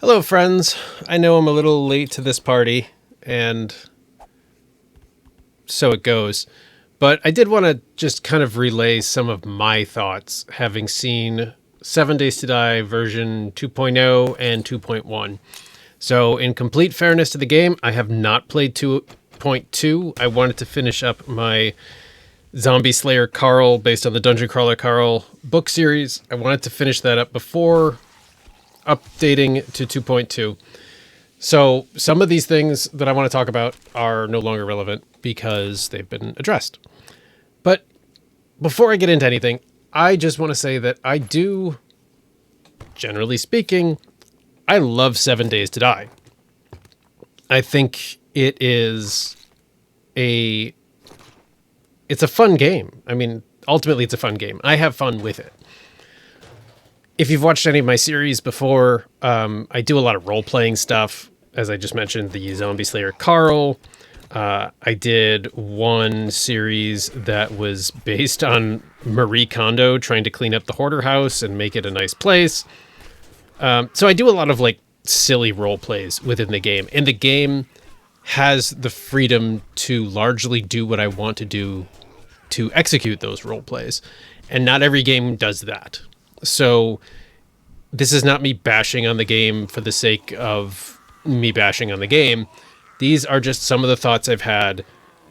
Hello, friends. I know I'm a little late to this party, and so it goes. But I did want to just kind of relay some of my thoughts, having seen 7 Days to Die version 2.0 and 2.1. So, in complete fairness to the game, I have not played 2.2. I wanted to finish up my Zombie Slayer Carl, based on the Dungeon Crawler Carl book series. I wanted to finish that up before updating to 2.2. So some of these things that I want to talk about are no longer relevant because they've been addressed. But before I get into anything, I just want to say that I do, generally speaking, I love 7 Days to Die. I think it's a fun game. I mean, ultimately it's a fun game. I have fun with it. If you've watched any of my series before, I do a lot of role-playing stuff. As I just mentioned, the Zombie Slayer Carl. I did one series that was based on Marie Kondo trying to clean up the hoarder house and make it a nice place. So I do a lot of like silly role plays within the game. And the game has the freedom to largely do what I want to do to execute those role plays. And not every game does that. So this is not me bashing on the game for the sake of me bashing on the game. These are just some of the thoughts I've had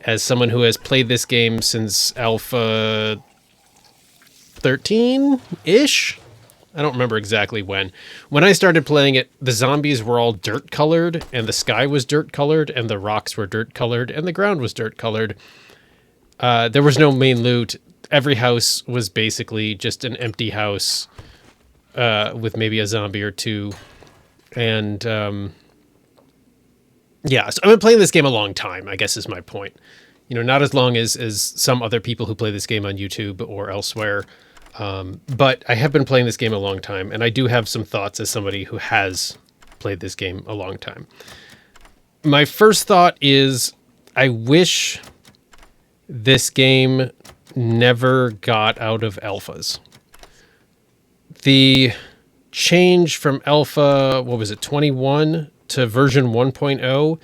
as someone who has played this game since Alpha 13-ish. I don't remember exactly when. When I started playing it, the zombies were all dirt colored, and the sky was dirt colored, and the rocks were dirt colored, and the ground was dirt colored. There was no main loot. Every house was basically just an empty house with maybe a zombie or two. And yeah, so I've been playing this game a long time, I guess is my point. You know, not as long as some other people who play this game on YouTube or elsewhere. But I have been playing this game a long time, and I do have some thoughts as somebody who has played this game a long time. My first thought is I wish this game never got out of alphas. The change from alpha, 21 to version 1.0,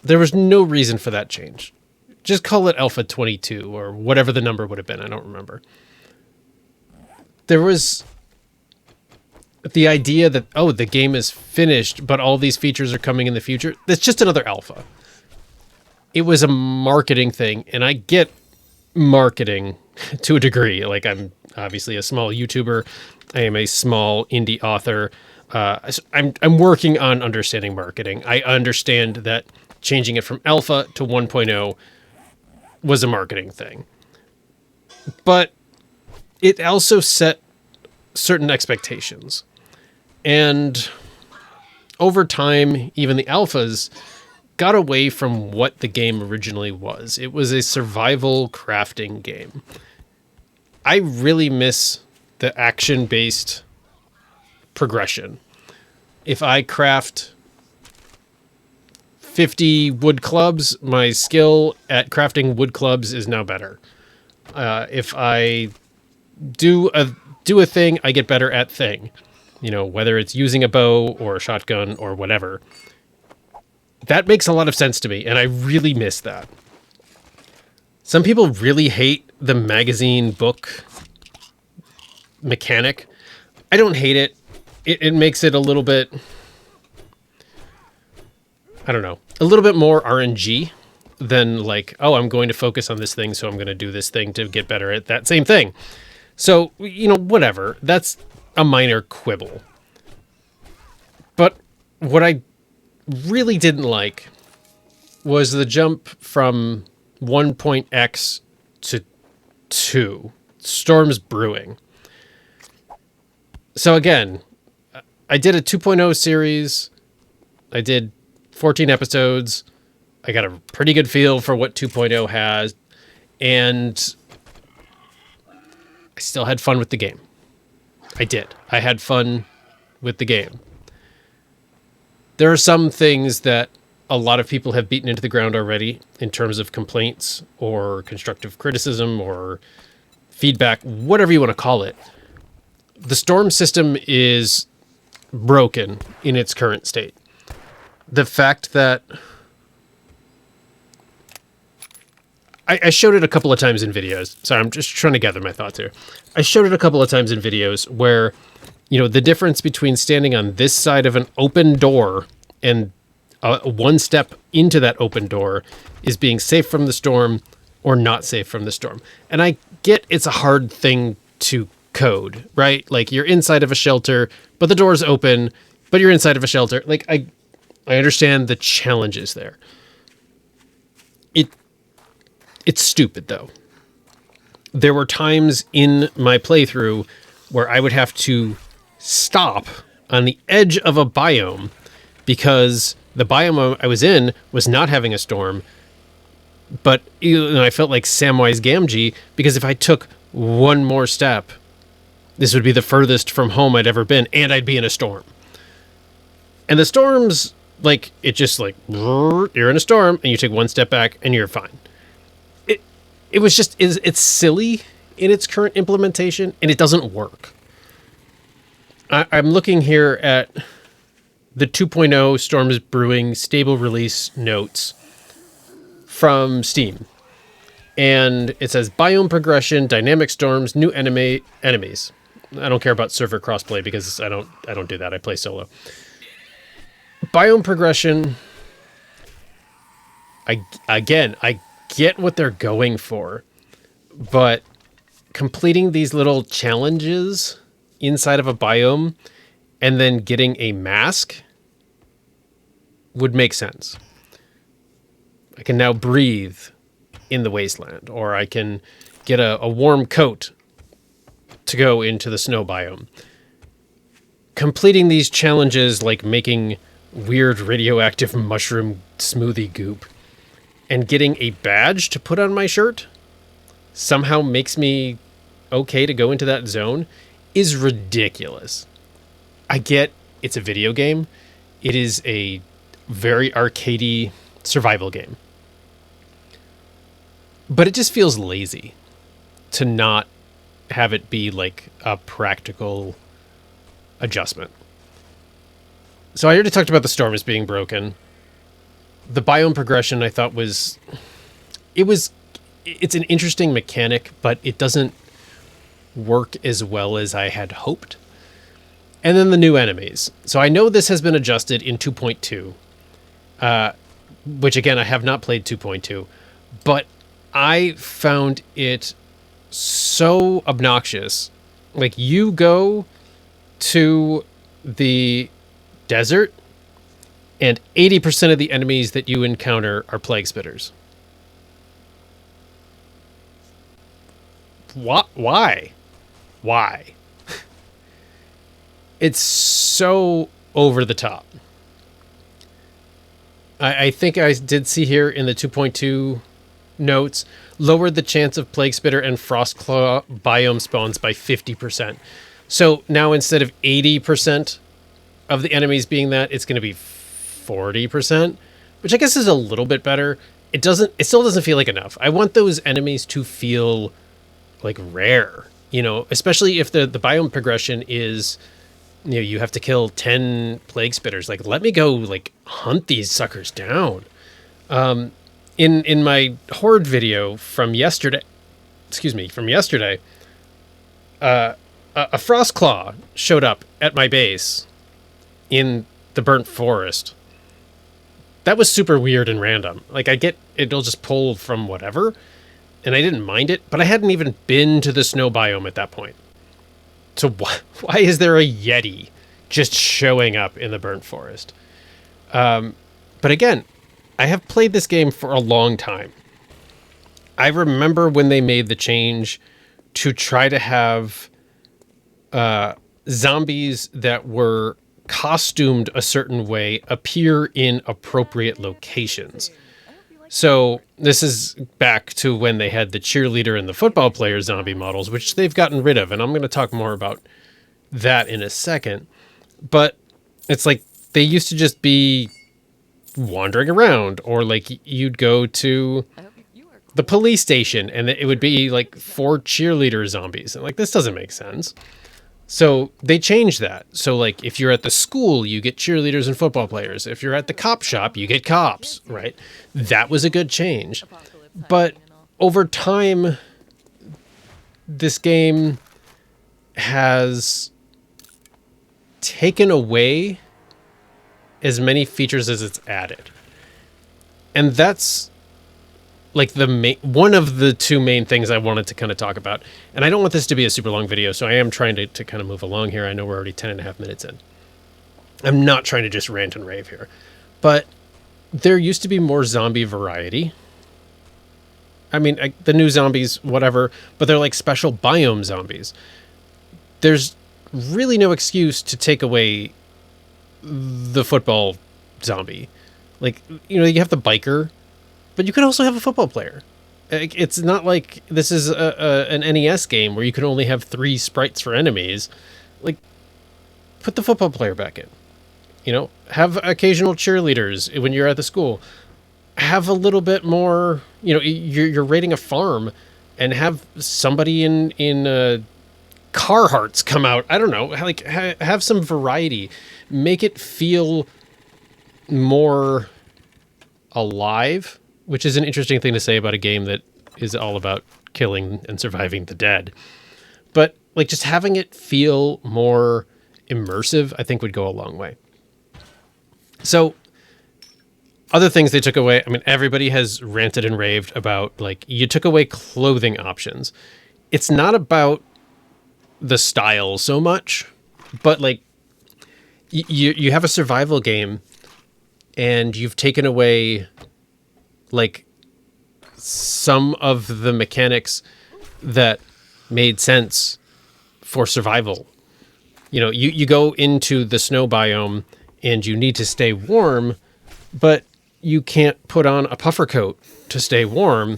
there was no reason for that change. Just call it alpha 22 or whatever the number would have been. I don't remember. There was the idea that, oh, the game is finished, but all these features are coming in the future. That's just another alpha. It was a marketing thing, and I get marketing to a degree. Like, I'm obviously a small YouTuber. I am a small indie author. I'm working on understanding marketing. I understand that changing it from alpha to 1.0 was a marketing thing. But it also set certain expectations. And over time, even the alphas got away from what the game originally was. It was a survival crafting game. I really miss the action-based progression. If I craft 50 wood clubs, my skill at crafting wood clubs is now better. If I do a thing, I get better at thing. You know, whether it's using a bow or a shotgun or whatever. That makes a lot of sense to me, and I really miss that. Some people really hate the magazine book mechanic. I don't hate it. It makes it a little bit, I don't know, a little bit more RNG than like, oh, I'm going to focus on this thing, so I'm going to do this thing to get better at that same thing. So, you know, whatever. That's a minor quibble. But what I really didn't like was the jump from 1.x to 2. Storms Brewing. So again, I did a 2.0 series. I did 14 episodes. I got a pretty good feel for what 2.0 has. And I still had fun with the game. I did. I had fun with the game. There are some things that a lot of people have beaten into the ground already in terms of complaints or constructive criticism or feedback, whatever you want to call it. The storm system is broken in its current state. The fact that I showed it a couple of times in videos. Sorry, I'm just trying to gather my thoughts here. I showed it a couple of times in videos where, the difference between standing on this side of an open door and one step into that open door is being safe from the storm or not safe from the storm. And I get it's a hard thing to code, right? Like, you're inside of a shelter, but the door's open, but you're inside of a shelter. Like, I understand the challenges there. It's stupid, though. There were times in my playthrough where I would have to stop on the edge of a biome because the biome I was in was not having a storm. But I felt like Samwise Gamgee, because if I took one more step, this would be the furthest from home I'd ever been, and I'd be in a storm. And the storms, like, it just like, you're in a storm, and you take one step back, and you're fine. It was just, it's silly in its current implementation, and it doesn't work. I'm looking here at the 2.0 Storms Brewing stable release notes from Steam. And it says biome progression, dynamic storms, new enemies. I don't care about server crossplay because I don't do that. I play solo. Biome progression. I get what they're going for, but completing these little challenges inside of a biome and then getting a mask would make sense. I can now breathe in the wasteland, or I can get a warm coat to go into the snow biome. Completing these challenges, like making weird radioactive mushroom smoothie goop and getting a badge to put on my shirt somehow makes me okay to go into that zone, is ridiculous. I get it's a video game. It is a very arcadey survival game. But it just feels lazy to not have it be like a practical adjustment. So I already talked about the storm as being broken. The biome progression I thought it's an interesting mechanic, but it doesn't work as well as I had hoped. And then the new enemies. So I know this has been adjusted in 2.2, which again, I have not played 2.2, but I found it so obnoxious. Like, you go to the desert and 80% of the enemies that you encounter are plague spitters. Why? It's so over the top. I think I did see here in the 2.2 notes, lowered the chance of plague spitter and frostclaw biome spawns by 50%. So now instead of 80% of the enemies being that, it's going to be 40%, which I guess is a little bit better. It still doesn't feel like enough. I want those enemies to feel like rare, especially if the biome progression is, you have to kill 10 plague spitters. Like, let me go like hunt these suckers down. In my horde video from yesterday, a frostclaw showed up at my base in the burnt forest. That was super weird and random. Like, I get it'll just pull from whatever, and I didn't mind it, but I hadn't even been to the snow biome at that point. So why is there a Yeti just showing up in the burnt forest? But again, I have played this game for a long time. I remember when they made the change to try to have zombies that were costumed a certain way appear in appropriate locations. So this is back to when they had the cheerleader and the football player zombie models, which they've gotten rid of. And I'm going to talk more about that in a second. But it's like they used to just be wandering around, or like you'd go to the police station and it would be like 4 cheerleader zombies. And like, this doesn't make sense. So they changed that. So like if you're at the school, you get cheerleaders and football players. If you're at the cop shop, you get cops, right? That was a good change. But over time, this game has taken away as many features as it's added. And that's like one of the two main things I wanted to kind of talk about. And I don't want this to be a super long video, so I am trying to kind of move along here. I know we're already 10 and a half minutes in. I'm not trying to just rant and rave here. But there used to be more zombie variety. I mean, the new zombies, whatever, but they're like special biome zombies. There's really no excuse to take away the football zombie. Like, you have the biker, but you could also have a football player. It's not like this is an NES game where you can only have 3 sprites for enemies. Like, put the football player back in. Have occasional cheerleaders when you're at the school. Have a little bit more, you're raiding a farm, and have somebody in Carhartts come out. I don't know, like have some variety. Make it feel more alive, which is an interesting thing to say about a game that is all about killing and surviving the dead. But like just having it feel more immersive, I think would go a long way. So other things they took away, I mean, everybody has ranted and raved about, like, you took away clothing options. It's not about the style so much, but like you have a survival game and you've taken away like some of the mechanics that made sense for survival. You go into the snow biome and you need to stay warm, but you can't put on a puffer coat to stay warm.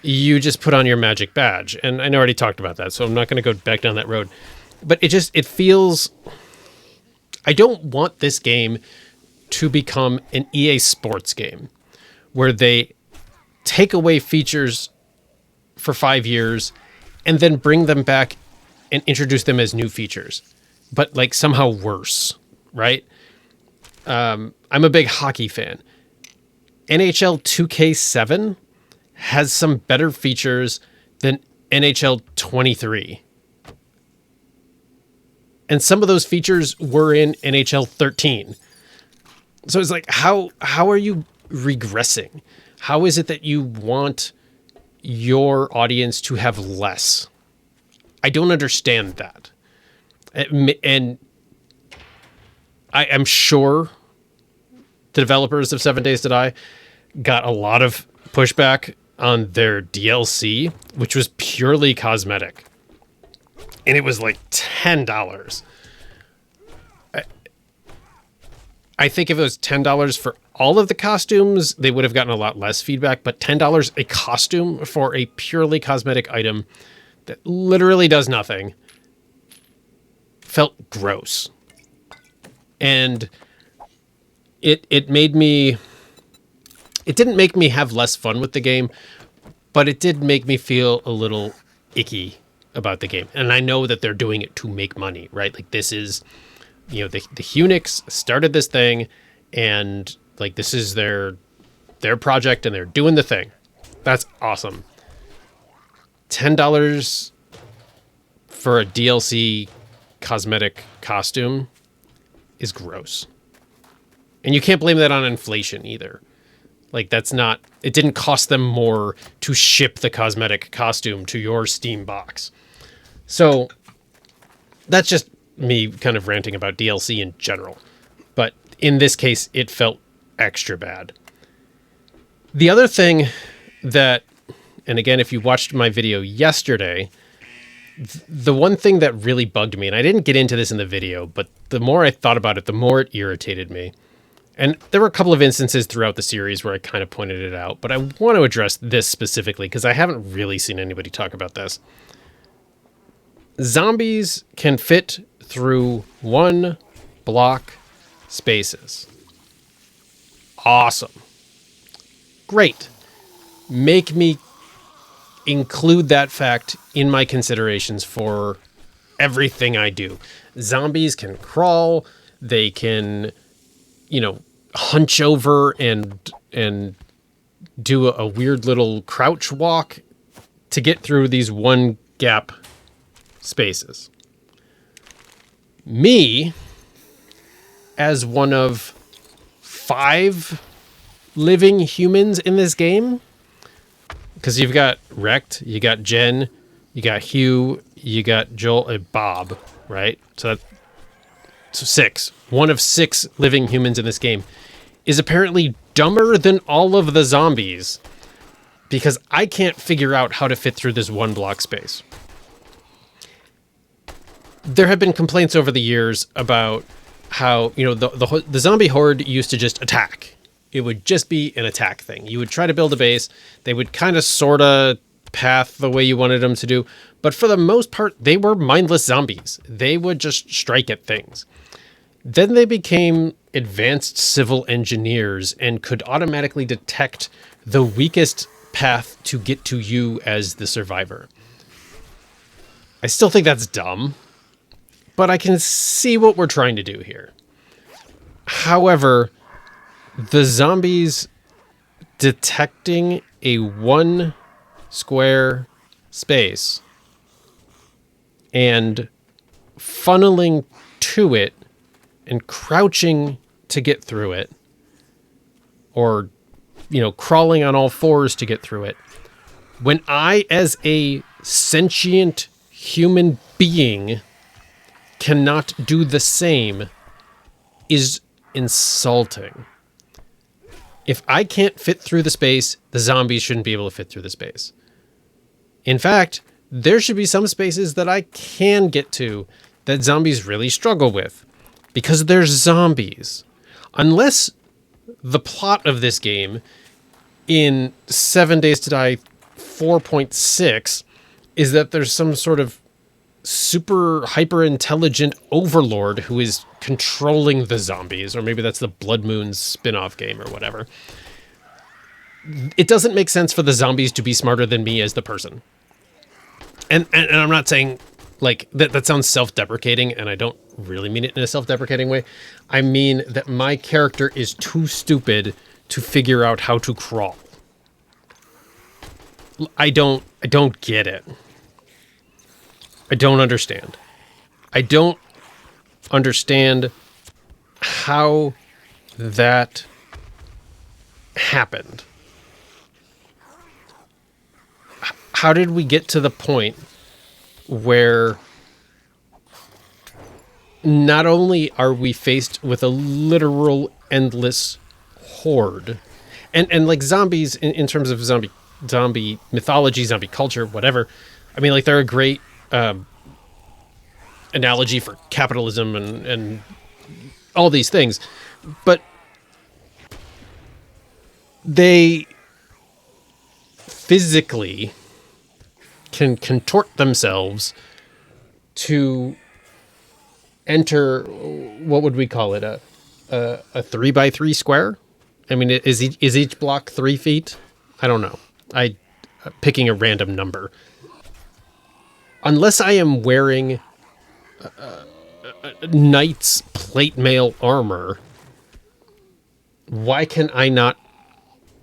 You just put on your magic badge. And I know I already talked about that, so I'm not going to go back down that road. But it feels... I don't want this game to become an EA Sports game where they take away features for 5 years and then bring them back and introduce them as new features, but like somehow worse, right? I'm a big hockey fan. NHL 2K7 has some better features than NHL 23. And some of those features were in NHL 13. So it's like, how are you regressing? How is it that you want your audience to have less? I don't understand that. And I'm sure the developers of 7 Days to Die got a lot of pushback on their DLC, which was purely cosmetic. And it was like $10. I think if it was $10 for all of the costumes, they would have gotten a lot less feedback. But $10 a costume for a purely cosmetic item that literally does nothing felt gross. And it made me... It didn't make me have less fun with the game, but it did make me feel a little icky about the game. And I know that they're doing it to make money, right? Like this is, the Hunix started this thing and like this is their project and they're doing the thing. That's awesome. $10 for a DLC cosmetic costume is gross. And you can't blame that on inflation either. Like that's not, it didn't cost them more to ship the cosmetic costume to your Steam box. So that's just me kind of ranting about DLC in general. But in this case, it felt extra bad. The other thing that, and again, if you watched my video yesterday, the one thing that really bugged me, and I didn't get into this in the video, but the more I thought about it, the more it irritated me. And there were a couple of instances throughout the series where I kind of pointed it out, but I want to address this specifically because I haven't really seen anybody talk about this. Zombies can fit through 1 block spaces. Awesome. Great. Make me include that fact in my considerations for everything I do. Zombies can crawl, they can, hunch over and do a weird little crouch walk to get through these one gap spaces. Me, as one of 5 living humans in this game, because you've got Wrecked, you got Jen, you got Hugh, you got Joel and Bob, right? So 6. One of 6 living humans in this game is apparently dumber than all of the zombies because I can't figure out how to fit through this one block space. There have been complaints over the years about how, the zombie horde used to just attack. It would just be an attack thing. You would try to build a base. They would kind of sort of path the way you wanted them to do. But for the most part, they were mindless zombies. They would just strike at things. Then they became advanced civil engineers and could automatically detect the weakest path to get to you as the survivor. I still think that's dumb, but I can see what we're trying to do here. However, the zombies detecting a 1 square space and funneling to it and crouching to get through it, or, crawling on all 4s to get through it, when I, as a sentient human being, cannot do the same, is insulting. If I can't fit through the space, the zombies shouldn't be able to fit through the space. In fact, there should be some spaces that I can get to that zombies really struggle with, because they're zombies. Unless the plot of this game in 7 Days to Die 4.6 is that there's some sort of super hyper intelligent overlord who is controlling the zombies, or maybe that's the Blood Moon spin-off game or whatever. It doesn't make sense for the zombies to be smarter than me as the person. And I'm not saying like that sounds self-deprecating, and I don't really mean it in a self-deprecating way. I mean that my character is too stupid to figure out how to crawl. I don't get it. I don't understand. I don't understand how that happened. How did we get to the point where not only are we faced with a literal endless horde, and like zombies in terms of zombie mythology, zombie culture, whatever. I mean, like, they're a great analogy for capitalism and all these things, but they physically can contort themselves to enter, what would we call it, a 3x3 square? I mean, is each block 3 feet? I don't know. I'm picking a random number. Unless I am wearing knight's plate mail armor, why can I not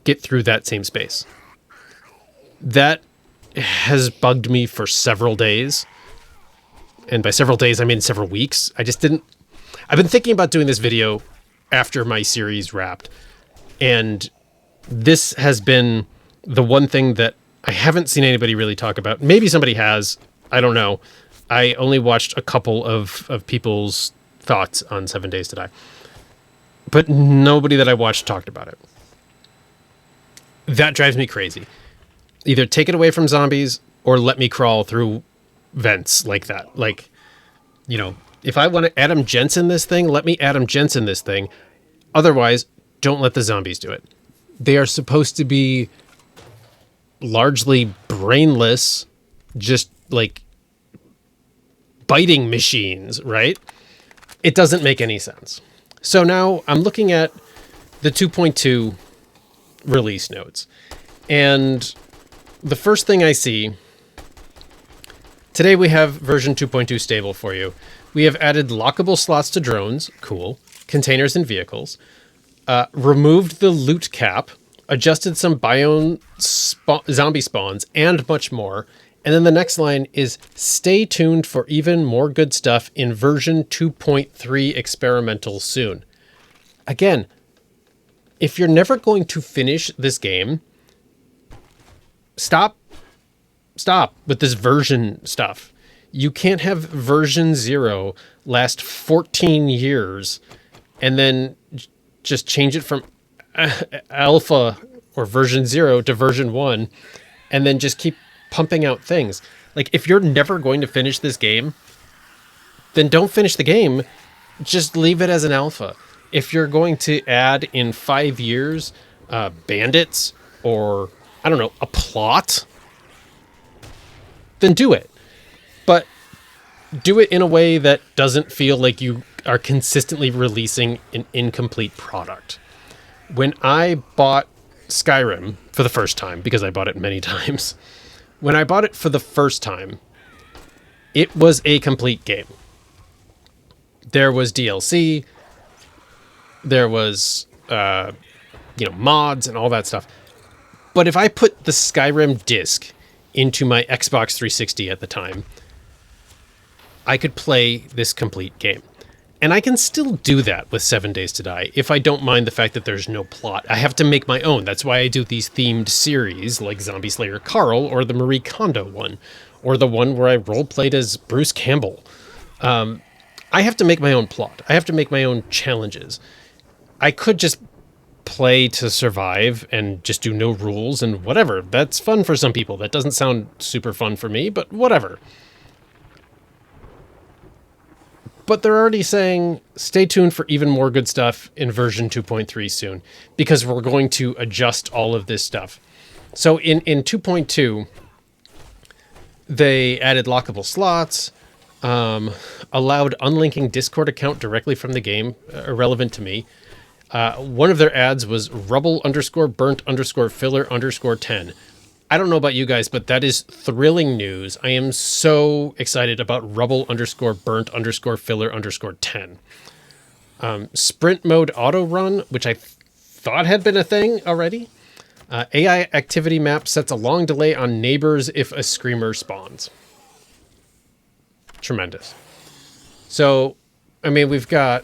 get through that same space? That has bugged me for several days. And by several days, I mean several weeks. I've been thinking about doing this video after my series wrapped. And this has been the one thing that I haven't seen anybody really talk about. Maybe somebody has. I don't know. I only watched a couple of people's thoughts on 7 Days to Die. But nobody that I watched talked about it. That drives me crazy. Either take it away from zombies or let me crawl through vents like that. Like, if I want to Adam Jensen this thing, let me Adam Jensen this thing. Otherwise, don't let the zombies do it. They are supposed to be largely brainless, just like biting machines, right? It doesn't make any sense. So now I'm looking at the 2.2 release notes, and the first thing I see Today we have version 2.2 stable for you. We have added lockable slots to drones, cool, containers and vehicles, removed the loot cap, adjusted some biome zombie spawns, and much more. And then the next line is stay tuned for even more good stuff in version 2.3 experimental soon. Again, if you're never going to finish this game, stop with this version stuff. You can't have version 0 last 14 years and then just change it from alpha or version 0 to version 1 and then just keep pumping out things. Like, if you're never going to finish this game, then don't finish the game. Just leave it as an alpha. If you're going to add in 5 years bandits or, I don't know, a plot, then do it. But do it in a way that doesn't feel like you are consistently releasing an incomplete product. When I bought Skyrim for the first time, because I bought it many times, when I bought it for the first time, it was a complete game. There was DLC, there was, mods and all that stuff. But if I put the Skyrim disc into my Xbox 360 at the time, I could play this complete game. And I can still do that with 7 Days to Die if I don't mind the fact that there's no plot. I have to make my own. That's why I do these themed series like Zombie Slayer Carl or the Marie Kondo one, or the one where I role-played as Bruce Campbell. I have to make my own plot. I have to make my own challenges. I could just play to survive and just do no rules and whatever. That's fun for some people. That doesn't sound super fun for me, but whatever. But they're already saying, stay tuned for even more good stuff in version 2.3 soon, because we're going to adjust all of this stuff. So in 2.2, they added lockable slots, allowed unlinking Discord account directly from the game, irrelevant to me. One of their ads was rubble_burnt_filler_10. I don't know about you guys, but that is thrilling news. I am so excited about rubble_burnt_filler_10. Sprint mode auto run, which I thought had been a thing already. AI activity map sets a long delay on neighbors if a screamer spawns. Tremendous. So, I mean, we've got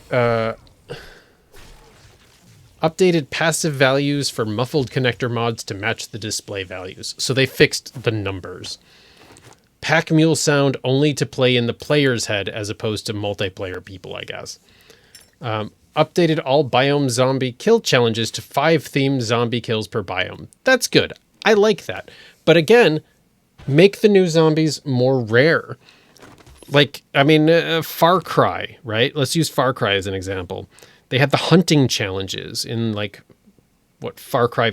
updated passive values for muffled connector mods to match the display values. So they fixed the numbers. Pack mule sound only to play in the player's head as opposed to multiplayer people, I guess. Updated all biome zombie kill challenges to 5 themed zombie kills per biome. That's good. I like that. But again, make the new zombies more rare. Like, I mean, Far Cry, right? Let's use Far Cry as an example. They had the hunting challenges in, like, what, Far Cry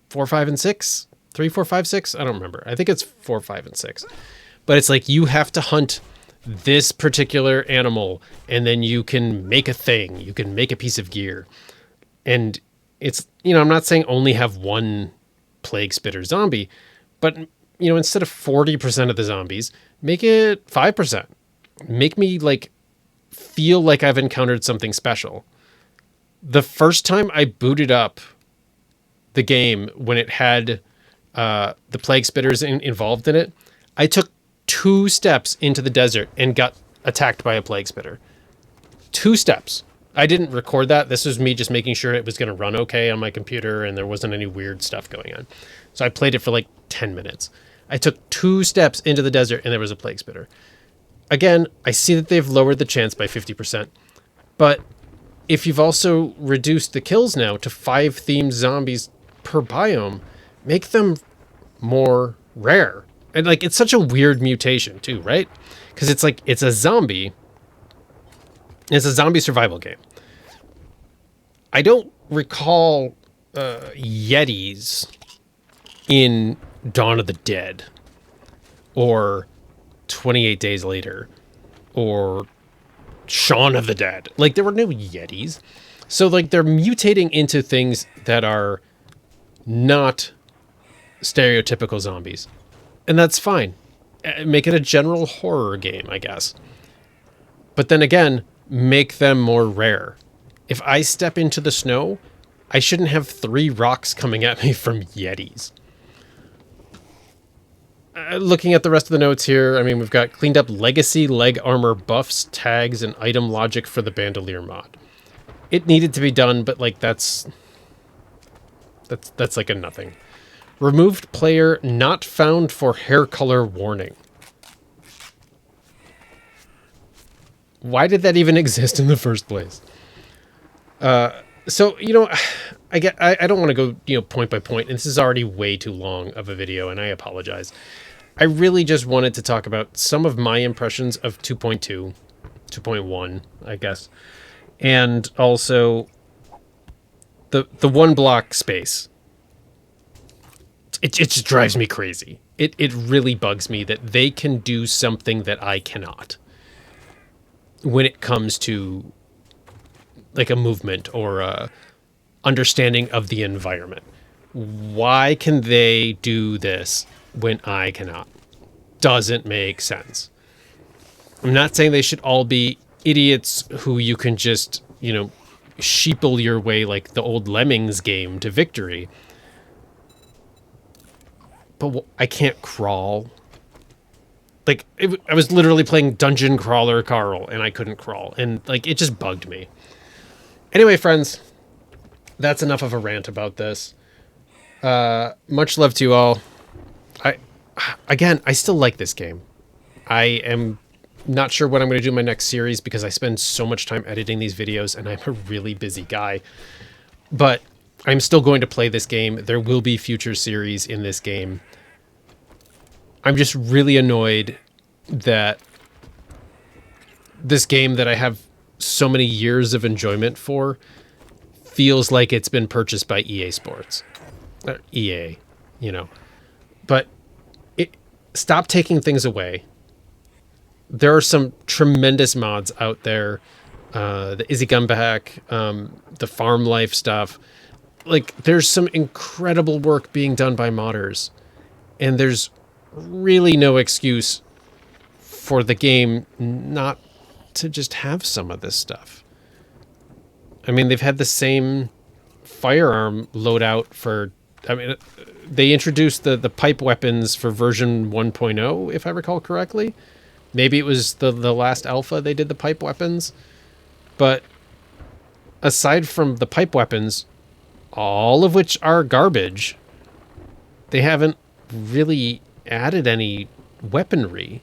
4, 5, and 6? 3, 4, 5, 6? I don't remember. I think it's 4, 5, and 6. But it's like you have to hunt this particular animal, and then you can make a thing. You can make a piece of gear. And it's, I'm not saying only have one plague spitter zombie, but, instead of 40% of the zombies, make it 5%. Make me, feel like I've encountered something special. The first time I booted up the game when it had the plague spitters involved in it, I took 2 steps into the desert and got attacked by a plague spitter. 2 steps. I didn't record that. This was me just making sure it was going to run okay on my computer and there wasn't any weird stuff going on. So I played it for 10 minutes. I took 2 steps into the desert and there was a plague spitter. Again, I see that they've lowered the chance by 50%, but if you've also reduced the kills now to 5 themed zombies per biome, make them more rare. And it's such a weird mutation too, right? Because it's a zombie. It's a zombie survival game. I don't recall Yetis in Dawn of the Dead or 28 Days Later or Shaun of the Dead. There were no Yetis. So they're mutating into things that are not stereotypical zombies. And that's fine. Make it a general horror game, I guess. But then again, make them more rare. If I step into the snow, I shouldn't have 3 rocks coming at me from Yetis. Looking at the rest of the notes here, I mean, we've got cleaned up legacy leg armor buffs, tags, and item logic for the bandolier mod. It needed to be done, but like that's like a nothing. Removed player not found for hair color warning. Why did that even exist in the first place? So, you know, I don't want to go, you know, point by point, and this is already way too long of a video, and I apologize. I really just wanted to talk about some of my impressions of 2.2, 2.1, I guess, and also the one block space. It just drives me crazy. It really bugs me that they can do something that I cannot when it comes to like a movement or a understanding of the environment. Why can they do this when I cannot? Doesn't make sense. I'm not saying they should all be idiots who you can just, you know, sheeple your way like the old Lemmings game to victory. But I can't crawl. Like, I was literally playing Dungeon Crawler Carl, and I couldn't crawl. And, like, it just bugged me. Anyway, friends, that's enough of a rant about this. Much love to you all. I still like this game. I am not sure what I'm going to do in my next series because I spend so much time editing these videos, and I'm a really busy guy. But I'm still going to play this game. There will be future series in this game. I'm just really annoyed that this game that I have so many years of enjoyment for feels like it's been purchased by EA Sports. Or EA, you know. But stop taking things away. There are some tremendous mods out there. The Izzy Gunback, the Farm Life stuff. Like, there's some incredible work being done by modders. And there's really no excuse for the game not to just have some of this stuff. I mean, they've had the same firearm loadout for... I mean, they introduced the pipe weapons for version 1.0, if I recall correctly. Maybe it was the last alpha they did the pipe weapons. But aside from the pipe weapons, all of which are garbage, they haven't really added any weaponry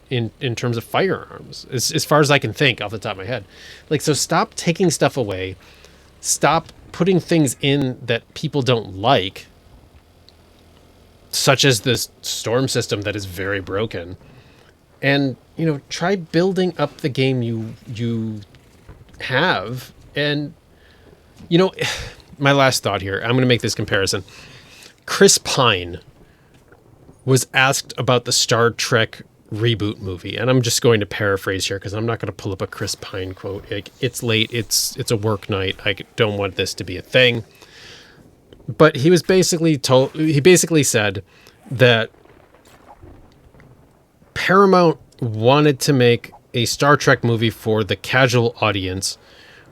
in terms of firearms, as far as I can think off the top of my head. Like, so stop taking stuff away. Stop putting things in that people don't like, such as this storm system that is very broken. And, you know, try building up the game you have. And, you know, my last thought here, I'm going to make this comparison. Chris Pine was asked about the Star Trek reboot movie, and I'm just going to paraphrase here because I'm not going to pull up a Chris Pine quote. Like, it's late, it's a work night. I don't want this to be a thing. But he basically said that Paramount wanted to make a Star Trek movie for the casual audience,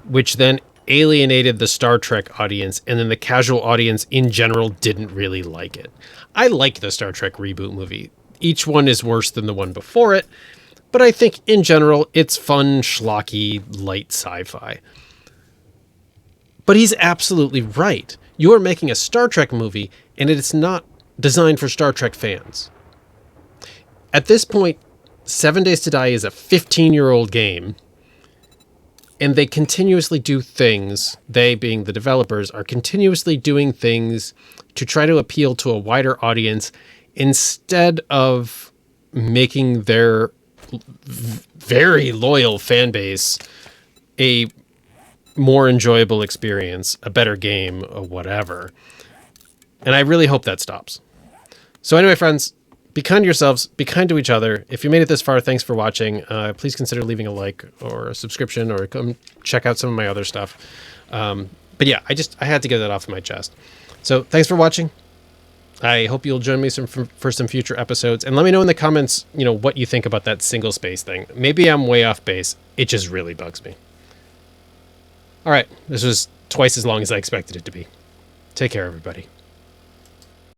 which then alienated the Star Trek audience, and then the casual audience in general didn't really like it. I like the Star Trek reboot movie. Each one is worse than the one before it, but I think in general it's fun, schlocky, light sci-fi. But he's absolutely right. You are making a Star Trek movie, and it's not designed for Star Trek fans. At this point, 7 Days to Die is a 15-year-old game, and they continuously do things, they being the developers, are continuously doing things to try to appeal to a wider audience instead of making their very loyal fan base a more enjoyable experience, a better game, or whatever. And I really hope that stops. So anyway, friends, be kind to yourselves, be kind to each other. If you made it this far, thanks for watching. Please consider leaving a like or a subscription, or come check out some of my other stuff. But yeah, I had to get that off my chest. So thanks for watching. I hope you'll join me for some future episodes, and let me know in the comments, what you think about that single space thing. Maybe I'm way off base. It just really bugs me. All right, this was twice as long as I expected it to be. Take care, everybody.